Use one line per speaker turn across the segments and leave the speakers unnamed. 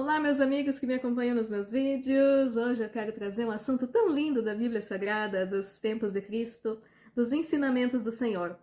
Olá, meus amigos que me acompanham nos meus vídeos. Hoje eu quero trazer um assunto tão lindo da Bíblia Sagrada, dos tempos de Cristo, dos ensinamentos do Senhor.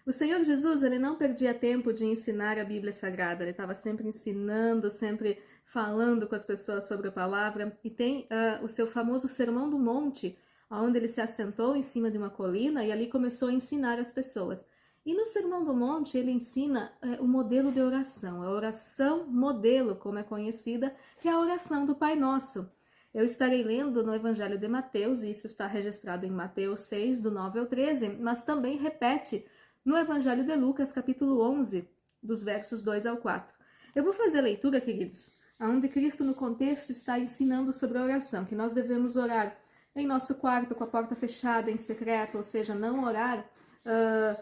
O Senhor Jesus, ele não perdia tempo de ensinar a Bíblia Sagrada, ele estava sempre ensinando, sempre falando com as pessoas sobre a palavra, e tem o seu famoso Sermão do Monte, onde ele se assentou em cima de uma colina e ali começou a ensinar as pessoas. E no Sermão do Monte ele ensina o modelo de oração, a oração modelo, como é conhecida, que é a oração do Pai Nosso. Eu estarei lendo no Evangelho de Mateus, e isso está registrado em Mateus 6, do 9 ao 13, mas também repete no Evangelho de Lucas, capítulo 11, dos versos 2 ao 4. Eu vou fazer a leitura, queridos, onde Cristo no contexto está ensinando sobre a oração, que nós devemos orar em nosso quarto, com a porta fechada, em secreto, ou seja, não orar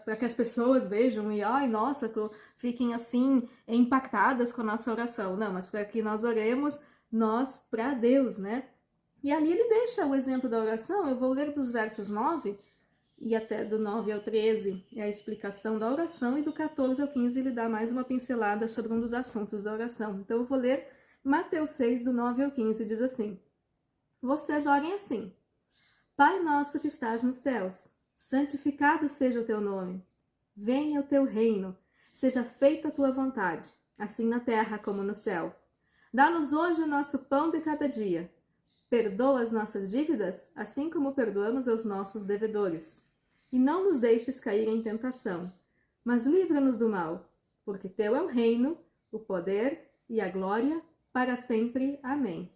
para que as pessoas vejam e, ai, nossa, fiquem assim impactadas com a nossa oração. Não, mas para que nós oremos nós para Deus, né? E ali ele deixa o exemplo da oração. Eu vou ler dos versos 9 e até do 9 ao 13 é a explicação da oração, e do 14 ao 15 ele dá mais uma pincelada sobre um dos assuntos da oração. Então eu vou ler Mateus 6, do 9 ao 15, diz assim: Vocês orem assim: Pai nosso que estás nos céus, santificado seja o teu nome. Venha o teu reino, seja feita a tua vontade, assim na terra como no céu. Dá-nos hoje o nosso pão de cada dia. Perdoa as nossas dívidas, assim como perdoamos aos nossos devedores. E não nos deixes cair em tentação, mas livra-nos do mal, porque teu é o reino, o poder e a glória, para sempre. Amém.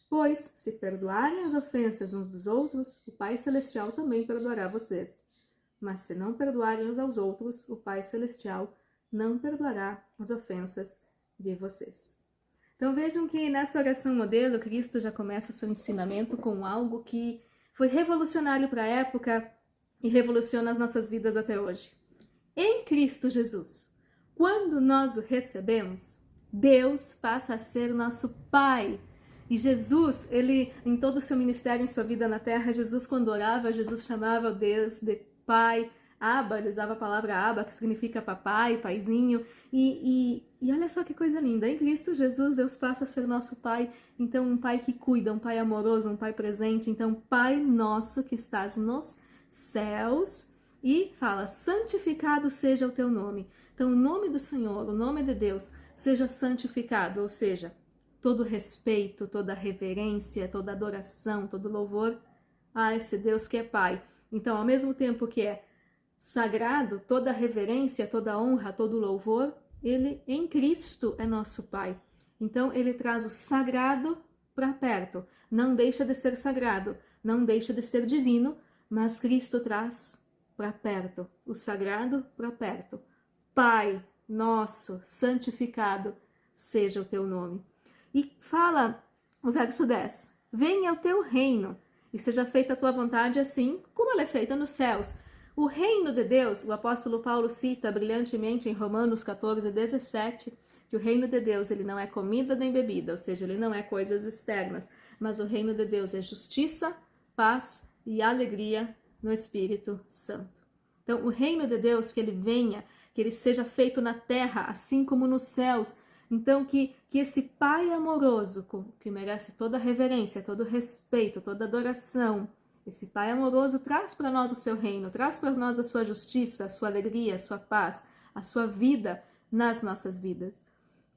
Pois, se perdoarem as ofensas uns dos outros, o Pai Celestial também perdoará vocês. Mas se não perdoarem uns aos outros, o Pai Celestial não perdoará as ofensas de vocês. Então vejam que nessa oração modelo, Cristo já começa seu ensinamento com algo que foi revolucionário para a época e revoluciona as nossas vidas até hoje. Em Cristo Jesus, quando nós o recebemos, Deus passa a ser nosso Pai. E Jesus, ele, em todo o seu ministério, em sua vida na terra, Jesus, quando orava, Jesus chamava o Deus de Pai. Abba, ele usava a palavra Abba, que significa papai, paizinho. E olha só que coisa linda. Em Cristo Jesus, Deus passa a ser nosso Pai. Então, um Pai que cuida, um Pai amoroso, um Pai presente. Então, Pai nosso que estás nos céus. E fala, santificado seja o teu nome. Então, o nome do Senhor, o nome de Deus, seja santificado, ou seja, todo respeito, toda reverência, toda adoração, todo louvor a esse Deus que é Pai. Então, ao mesmo tempo que é sagrado, toda reverência, toda honra, todo louvor, ele em Cristo é nosso Pai. Então, ele traz o sagrado para perto. Não deixa de ser sagrado, não deixa de ser divino, mas Cristo traz para perto, o sagrado para perto. Pai nosso, santificado seja o teu nome. E fala o verso 10, venha o teu reino e seja feita a tua vontade assim como ela é feita nos céus. O reino de Deus, o apóstolo Paulo cita brilhantemente em Romanos 14, 17, que o reino de Deus ele não é comida nem bebida, ou seja, ele não é coisas externas, mas o reino de Deus é justiça, paz e alegria no Espírito Santo. Então, o reino de Deus, que ele venha, que ele seja feito na terra, assim como nos céus. Então, que esse Pai amoroso, que merece toda a reverência, todo o respeito, toda a adoração, esse Pai amoroso traz para nós o seu reino, traz para nós a sua justiça, a sua alegria, a sua paz, a sua vida nas nossas vidas.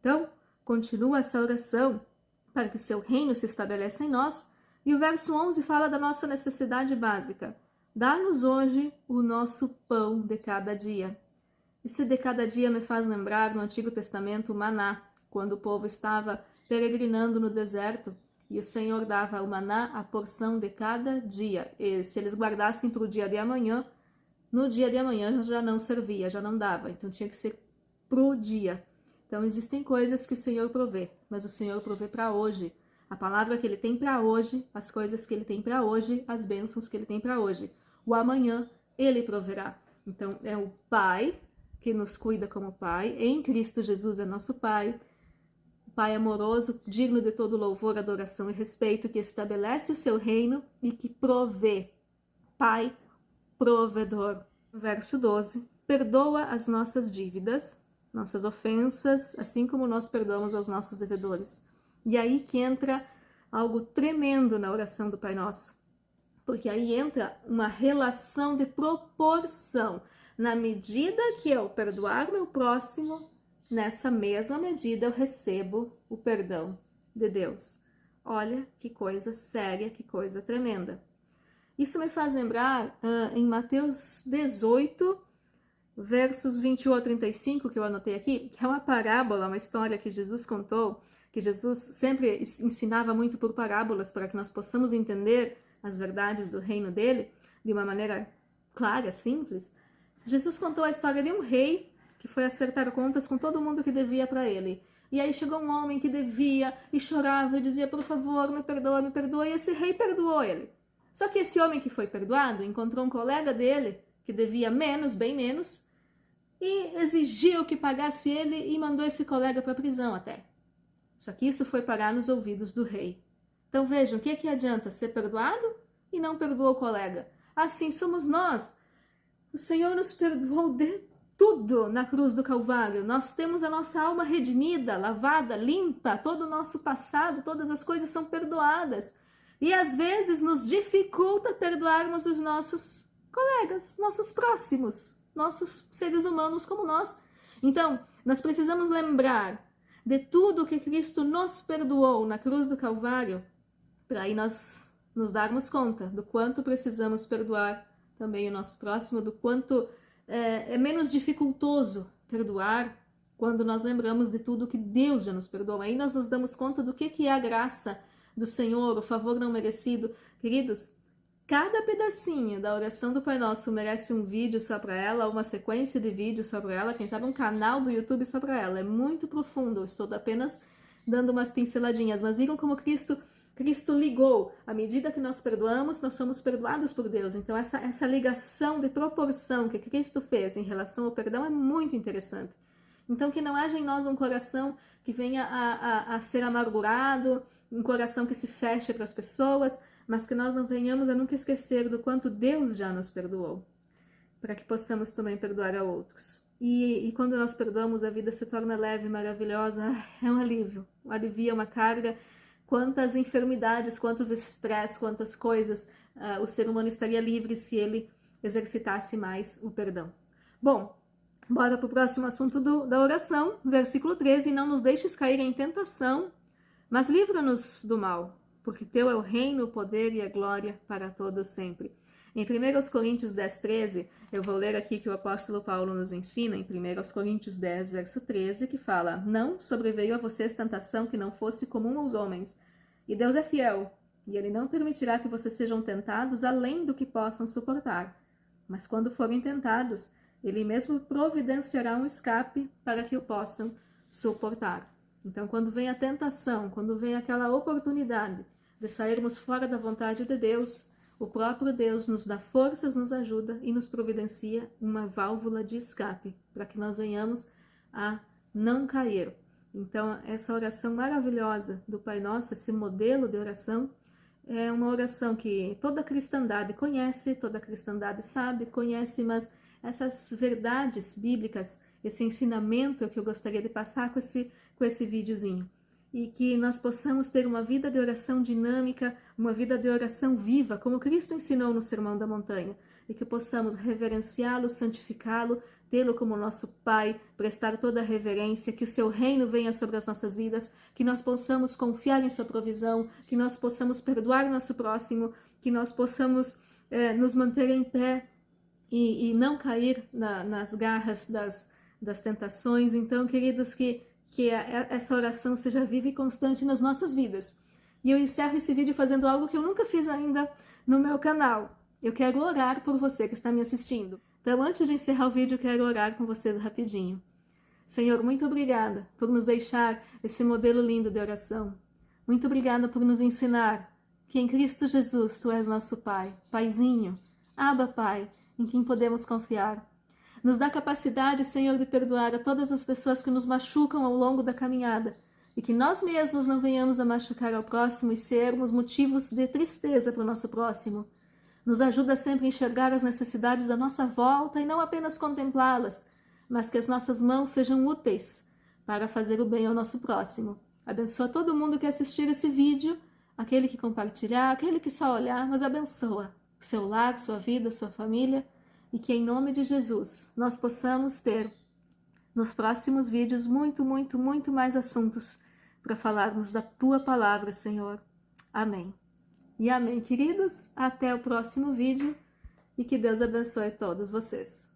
Então, continua essa oração para que o seu reino se estabeleça em nós. E o verso 11 fala da nossa necessidade básica. Dá-nos hoje o nosso pão de cada dia. Esse de cada dia me faz lembrar no Antigo Testamento o maná, quando o povo estava peregrinando no deserto e o Senhor dava o maná a porção de cada dia. E se eles guardassem para o dia de amanhã, no dia de amanhã já não servia, já não dava. Então tinha que ser pro dia. Então existem coisas que o Senhor provê, mas o Senhor provê para hoje. A palavra que ele tem para hoje, as coisas que ele tem para hoje, as bênçãos que ele tem para hoje. O amanhã ele proverá. Então é o Pai que nos cuida como Pai, em Cristo Jesus é nosso Pai, Pai amoroso, digno de todo louvor, adoração e respeito, que estabelece o seu reino e que provê, Pai provedor. Verso 12, perdoa as nossas dívidas, nossas ofensas, assim como nós perdoamos aos nossos devedores. E aí que entra algo tremendo na oração do Pai Nosso, porque aí entra uma relação de proporção. Na medida que eu perdoar meu próximo, nessa mesma medida eu recebo o perdão de Deus. Olha que coisa séria, que coisa tremenda. Isso me faz lembrar em Mateus 18, versos 21 a 35, que eu anotei aqui, que é uma parábola, uma história que Jesus contou, que Jesus sempre ensinava muito por parábolas para que nós possamos entender as verdades do reino dele de uma maneira clara, simples. Jesus contou a história de um rei que foi acertar contas com todo mundo que devia para ele. E aí chegou um homem que devia e chorava e dizia, por favor, me perdoa, e esse rei perdoou ele. Só que esse homem que foi perdoado encontrou um colega dele que devia menos, bem menos, e exigiu que pagasse ele e mandou esse colega para a prisão até. Só que isso foi parar nos ouvidos do rei. Então vejam, o que adianta ser perdoado e não perdoou o colega? Assim somos nós. O Senhor nos perdoou de tudo na cruz do Calvário. Nós temos a nossa alma redimida, lavada, limpa, todo o nosso passado, todas as coisas são perdoadas. E às vezes nos dificulta perdoarmos os nossos colegas, nossos próximos, nossos seres humanos como nós. Então, nós precisamos lembrar de tudo que Cristo nos perdoou na cruz do Calvário, para aí nós nos conta do quanto precisamos perdoar também o nosso próximo, do quanto é menos dificultoso perdoar quando nós lembramos de tudo que Deus já nos perdoou. Aí nós nos damos conta do que é a graça do Senhor, o favor não merecido. Queridos, cada pedacinho da oração do Pai Nosso merece um vídeo só para ela, uma sequência de vídeos só para ela, quem sabe um canal do YouTube só para ela. É muito profundo, eu estou apenas dando umas pinceladinhas, mas viram como Cristo ligou. À medida que nós perdoamos, nós somos perdoados por Deus. Então essa ligação de proporção que Cristo fez em relação ao perdão é muito interessante. Então que não haja em nós um coração que venha a ser amargurado, um coração que se feche para as pessoas, mas que nós não venhamos a nunca esquecer do quanto Deus já nos perdoou, para que possamos também perdoar a outros. E quando nós perdoamos, a vida se torna leve, maravilhosa, é um alívio, alivia uma carga. Quantas enfermidades, quantos estresses, quantas coisas o ser humano estaria livre se ele exercitasse mais o perdão. Bom, bora para o próximo assunto da oração, versículo 13, não nos deixes cair em tentação, mas livra-nos do mal, porque teu é o reino, o poder e a glória para todos sempre. Em 1 Coríntios 10, 13, eu vou ler aqui que o apóstolo Paulo nos ensina, em 1 Coríntios 10, verso 13, que fala, não sobreveio a vocês tentação que não fosse comum aos homens, e Deus é fiel, e Ele não permitirá que vocês sejam tentados além do que possam suportar. Mas quando forem tentados, Ele mesmo providenciará um escape para que o possam suportar. Então, quando vem a tentação, quando vem aquela oportunidade de sairmos fora da vontade de Deus, o próprio Deus nos dá forças, nos ajuda e nos providencia uma válvula de escape para que nós venhamos a não cair. Então, essa oração maravilhosa do Pai Nosso, esse modelo de oração, é uma oração que toda a cristandade conhece, toda a cristandade sabe, conhece, mas essas verdades bíblicas, esse ensinamento que eu gostaria de passar com esse videozinho. E que nós possamos ter uma vida de oração dinâmica, uma vida de oração viva, como Cristo ensinou no Sermão da Montanha, e que possamos reverenciá-lo, santificá-lo, tê-lo como nosso Pai, prestar toda a reverência, que o seu reino venha sobre as nossas vidas, que nós possamos confiar em sua provisão, que nós possamos perdoar nosso próximo, que nós possamos nos manter em pé e não cair nas garras das tentações. Então, queridos, que essa oração seja viva e constante nas nossas vidas. E eu encerro esse vídeo fazendo algo que eu nunca fiz ainda no meu canal. Eu quero orar por você que está me assistindo. Então, antes de encerrar o vídeo, eu quero orar com vocês rapidinho. Senhor, muito obrigada por nos deixar esse modelo lindo de oração. Muito obrigada por nos ensinar que em Cristo Jesus Tu és nosso Pai, Paizinho, Abba Pai, em quem podemos confiar. Nos dá capacidade, Senhor, de perdoar a todas as pessoas que nos machucam ao longo da caminhada e que nós mesmos não venhamos a machucar ao próximo e sermos motivos de tristeza para o nosso próximo. Nos ajuda sempre a enxergar as necessidades à nossa volta e não apenas contemplá-las, mas que as nossas mãos sejam úteis para fazer o bem ao nosso próximo. Abençoa todo mundo que assistir esse vídeo, aquele que compartilhar, aquele que só olhar, mas abençoa seu lar, sua vida, sua família, e que em nome de Jesus nós possamos ter nos próximos vídeos muito mais assuntos para falarmos da Tua Palavra, Senhor. Amém. E amém, queridos. Até o próximo vídeo e que Deus abençoe todos vocês.